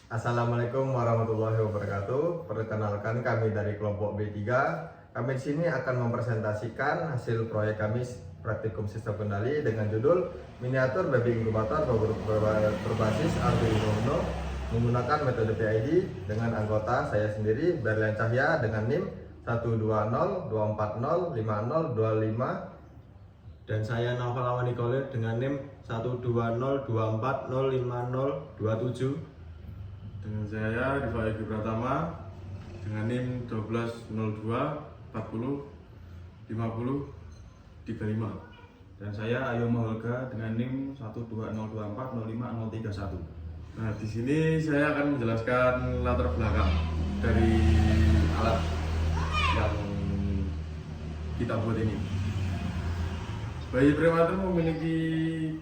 Assalamualaikum warahmatullahi wabarakatuh. Perkenalkan, kami dari kelompok B3. Kami di sini akan mempresentasikan hasil proyek kami praktikum sistem kendali dengan judul miniatur baby inkubator berbasis Arduino Uno menggunakan metode PID dengan anggota saya sendiri Berlian Cahya dengan NIM 12024050255 dan saya Naufal Amani Kholir dengan NIM 12024050027. Dengan saya Rifa Egy Pratama dengan NIM 1202405035. Dan saya Ayo Maholga dengan NIM 12024050031. Nah, di sini saya akan menjelaskan latar belakang dari alat yang kita buat ini. Bayi prematur memiliki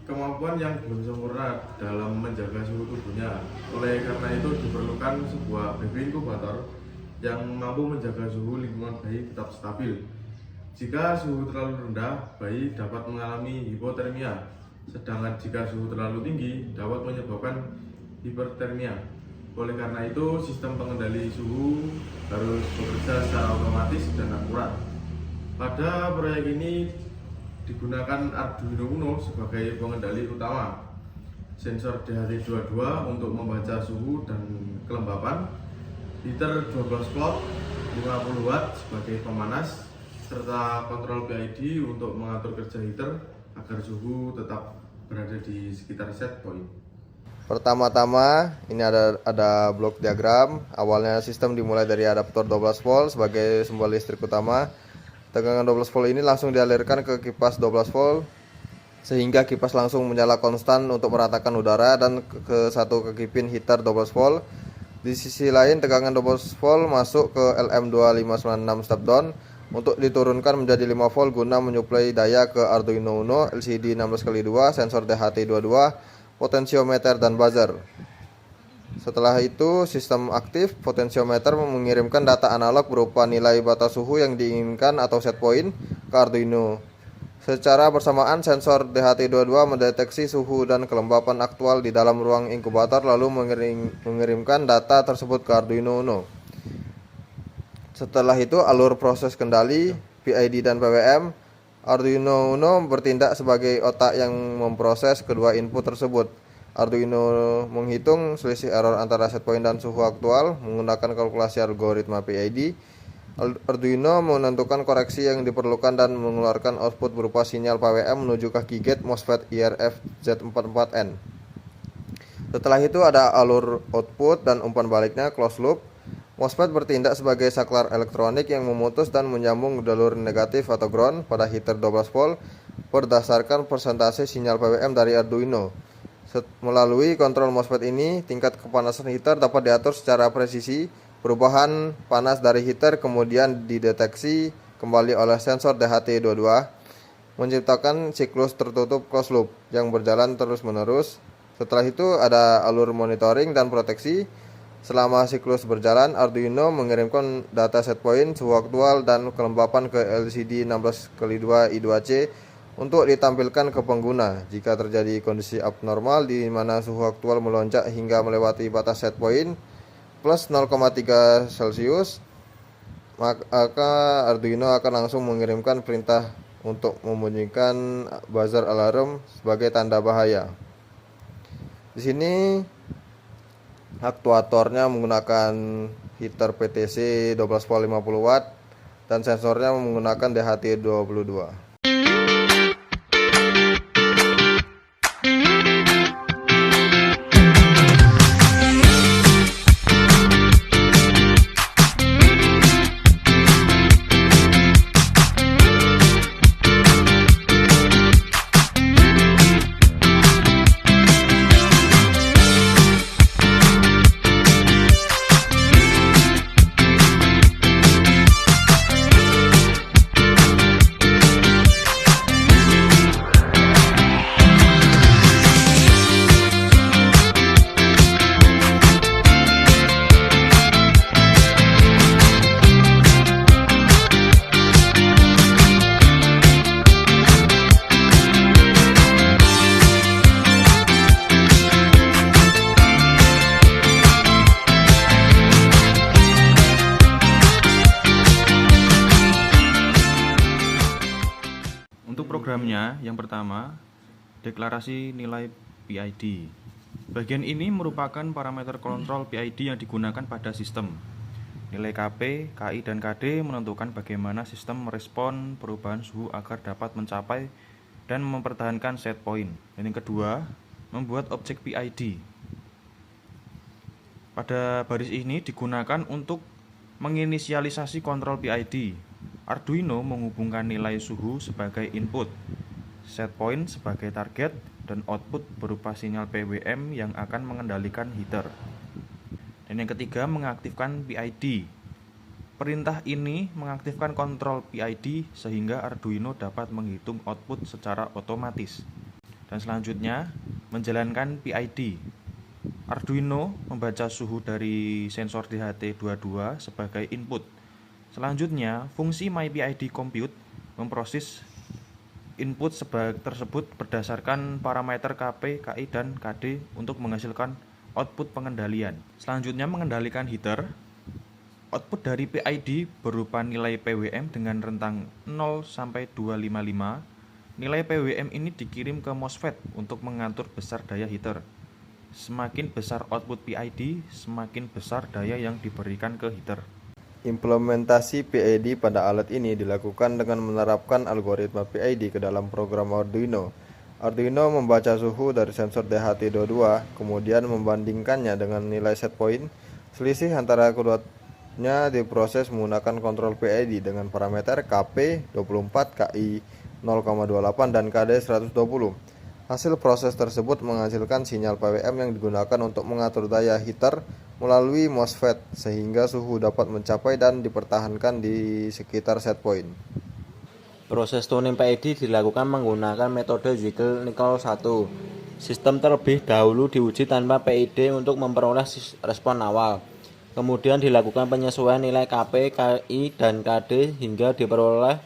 kemampuan yang belum sempurna dalam menjaga suhu tubuhnya. Oleh karena itu diperlukan sebuah baby inkubator yang mampu menjaga suhu lingkungan bayi tetap stabil. Jika suhu terlalu rendah, bayi dapat mengalami hipotermia. Sedangkan jika suhu terlalu tinggi, dapat menyebabkan hipertermia. Oleh karena itu, sistem pengendali suhu harus bekerja secara otomatis dan akurat. Pada proyek ini digunakan Arduino Uno sebagai pengendali utama, sensor DHT22 untuk membaca suhu dan kelembapan, heater 12 volt 50 watt sebagai pemanas, serta kontrol PID untuk mengatur kerja heater agar suhu tetap berada di sekitar set point. Pertama-tama ini ada blok diagram. Awalnya sistem dimulai dari adaptor 12 volt sebagai sumber listrik utama. Tegangan 12 volt ini langsung dialirkan ke kipas 12 volt sehingga kipas langsung menyala konstan untuk meratakan udara dan ke satu kekipin heater 12 volt. Di sisi lain tegangan 12 volt masuk ke LM2596 step down untuk diturunkan menjadi 5 volt guna menyuplai daya ke Arduino Uno, LCD 16x2, sensor DHT22, potensiometer dan buzzer. Setelah itu sistem aktif, potensiometer mengirimkan data analog berupa nilai batas suhu yang diinginkan atau set point ke Arduino. Secara bersamaan sensor DHT22 mendeteksi suhu dan kelembapan aktual di dalam ruang inkubator lalu mengirimkan data tersebut ke Arduino Uno. Setelah itu alur proses kendali, PID dan PWM, Arduino Uno bertindak sebagai otak yang memproses kedua input tersebut. Arduino menghitung selisih error antara set point dan suhu aktual menggunakan kalkulasi algoritma PID. Arduino menentukan koreksi yang diperlukan dan mengeluarkan output berupa sinyal PWM menuju kaki gate MOSFET IRF Z44N. Setelah itu ada alur output dan umpan baliknya closed loop. MOSFET bertindak sebagai saklar elektronik yang memutus dan menyambung jalur negatif atau ground pada heater 12 volt berdasarkan persentase sinyal PWM dari Arduino. Melalui kontrol MOSFET ini, tingkat kepanasan heater dapat diatur secara presisi. Perubahan panas dari heater kemudian dideteksi kembali oleh sensor DHT22, menciptakan siklus tertutup closed loop yang berjalan terus-menerus. Setelah itu ada alur monitoring dan proteksi. Selama siklus berjalan, Arduino mengirimkan data set point, suhu aktual, dan kelembapan ke LCD 16x2 I2C untuk ditampilkan ke pengguna. Jika terjadi kondisi abnormal di mana suhu aktual melonjak hingga melewati batas set point plus 0,3 Celcius, maka Arduino akan langsung mengirimkan perintah untuk membunyikan buzzer alarm sebagai tanda bahaya. Di sini aktuatornya menggunakan heater PTC 12 volt 50 watt dan sensornya menggunakan DHT22. diagramnya yang pertama, deklarasi nilai PID. Bagian ini merupakan parameter kontrol PID yang digunakan pada sistem. Nilai KP, KI, dan KD menentukan bagaimana sistem merespon perubahan suhu agar dapat mencapai dan mempertahankan set point. Dan yang kedua, membuat objek PID. Pada baris ini digunakan untuk menginisialisasi kontrol PID. Arduino menghubungkan nilai suhu sebagai input, set point sebagai target, dan output berupa sinyal PWM yang akan mengendalikan heater. Dan yang ketiga, mengaktifkan PID. Perintah ini mengaktifkan kontrol PID sehingga Arduino dapat menghitung output secara otomatis. Dan selanjutnya, menjalankan PID. Arduino membaca suhu dari sensor DHT22 sebagai input. Selanjutnya, fungsi MyPID Compute memproses input tersebut berdasarkan parameter KP, KI, dan KD untuk menghasilkan output pengendalian. Selanjutnya, mengendalikan heater. Output dari PID berupa nilai PWM dengan rentang 0 sampai 255. Nilai PWM ini dikirim ke MOSFET untuk mengatur besar daya heater. Semakin besar output PID, semakin besar daya yang diberikan ke heater. Implementasi PID pada alat ini dilakukan dengan menerapkan algoritma PID ke dalam program Arduino. Arduino membaca suhu dari sensor DHT22, kemudian membandingkannya dengan nilai set point. Selisih antara keduanya diproses menggunakan kontrol PID dengan parameter KP 24, KI 0,28, dan KD 120. Hasil proses tersebut menghasilkan sinyal PWM yang digunakan untuk mengatur daya heater melalui MOSFET sehingga suhu dapat mencapai dan dipertahankan di sekitar set point. Proses tuning PID dilakukan menggunakan metode Ziegler-Nichols 1. Sistem terlebih dahulu diuji tanpa PID untuk memperoleh respon awal. Kemudian dilakukan penyesuaian nilai KP, KI, dan KD hingga diperoleh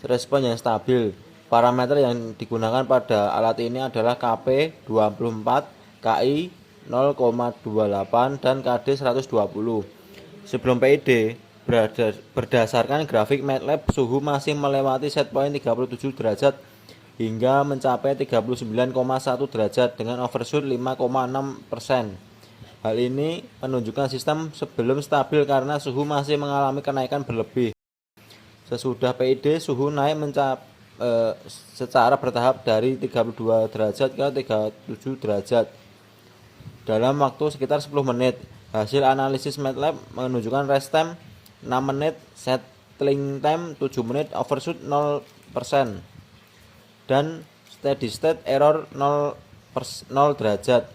respon yang stabil. Parameter yang digunakan pada alat ini adalah KP 24, KI 0,28, dan KD 120. Sebelum PID, berdasarkan grafik MATLAB, suhu masih melewati set point 37 derajat hingga mencapai 39,1 derajat dengan overshoot 5,6%. Hal ini menunjukkan sistem sebelum stabil karena suhu masih mengalami kenaikan berlebih. Sesudah PID, suhu naik secara bertahap dari 32 derajat ke 37 derajat dalam waktu sekitar 10 menit. Hasil analisis MATLAB menunjukkan rest time 6 menit, settling time 7 menit, overshoot 0%, dan steady state error 0 derajat.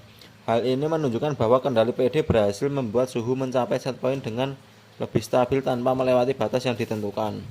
Hal ini menunjukkan bahwa kendali PID berhasil membuat suhu mencapai set point dengan lebih stabil tanpa melewati batas yang ditentukan.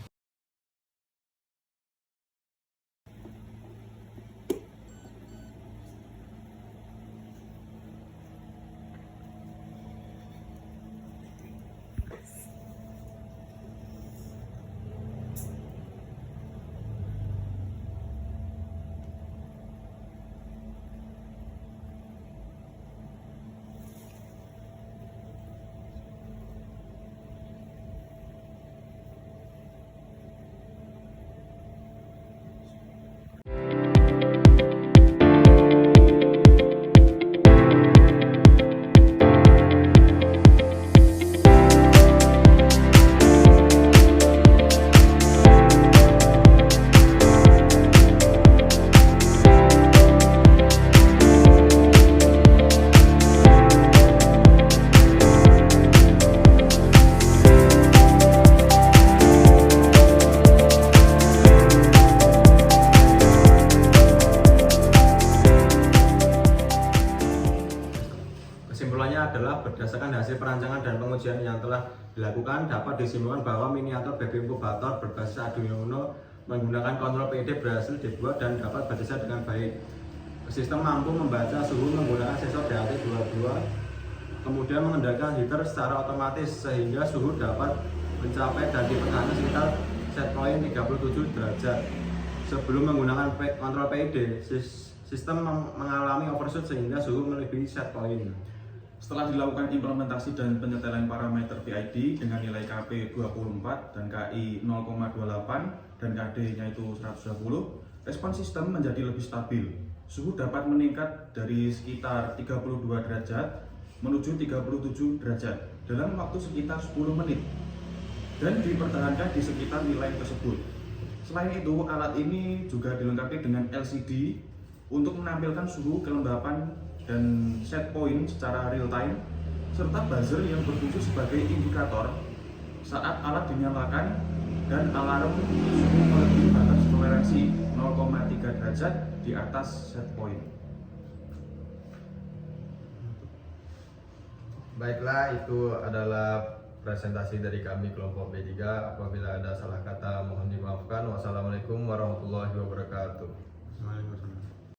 Kesimpulannya adalah berdasarkan hasil perancangan dan pengujian yang telah dilakukan, dapat disimpulkan bahwa miniatur baby inkubator berbasis Arduino Uno menggunakan kontrol PID berhasil dibuat dan dapat bekerja dengan baik. Sistem mampu membaca suhu menggunakan sensor DHT22, kemudian mengendalikan heater secara otomatis sehingga suhu dapat mencapai dan dipertahankan sekitar set point 37 derajat. Sebelum menggunakan kontrol PID, sistem mengalami overshoot sehingga suhu melebihi set point. Setelah dilakukan implementasi dan penyetelan parameter PID dengan nilai KP 24 dan KI 0,28 dan KD-nya itu 120, respon sistem menjadi lebih stabil. Suhu dapat meningkat dari sekitar 32 derajat menuju 37 derajat dalam waktu sekitar 10 menit dan dipertahankan di sekitar nilai tersebut. Selain itu, alat ini juga dilengkapi dengan LCD untuk menampilkan suhu, kelembapan, dan set point secara real time, serta buzzer yang berfungsi sebagai indikator saat alat dinyalakan dan alarm suhu melebihi batas toleransi 0,3 derajat di atas set point. Baiklah, itu adalah presentasi dari kami kelompok B3. Apabila ada salah kata mohon dimaafkan. Wassalamualaikum warahmatullahi wabarakatuh. Waalaikumsalam.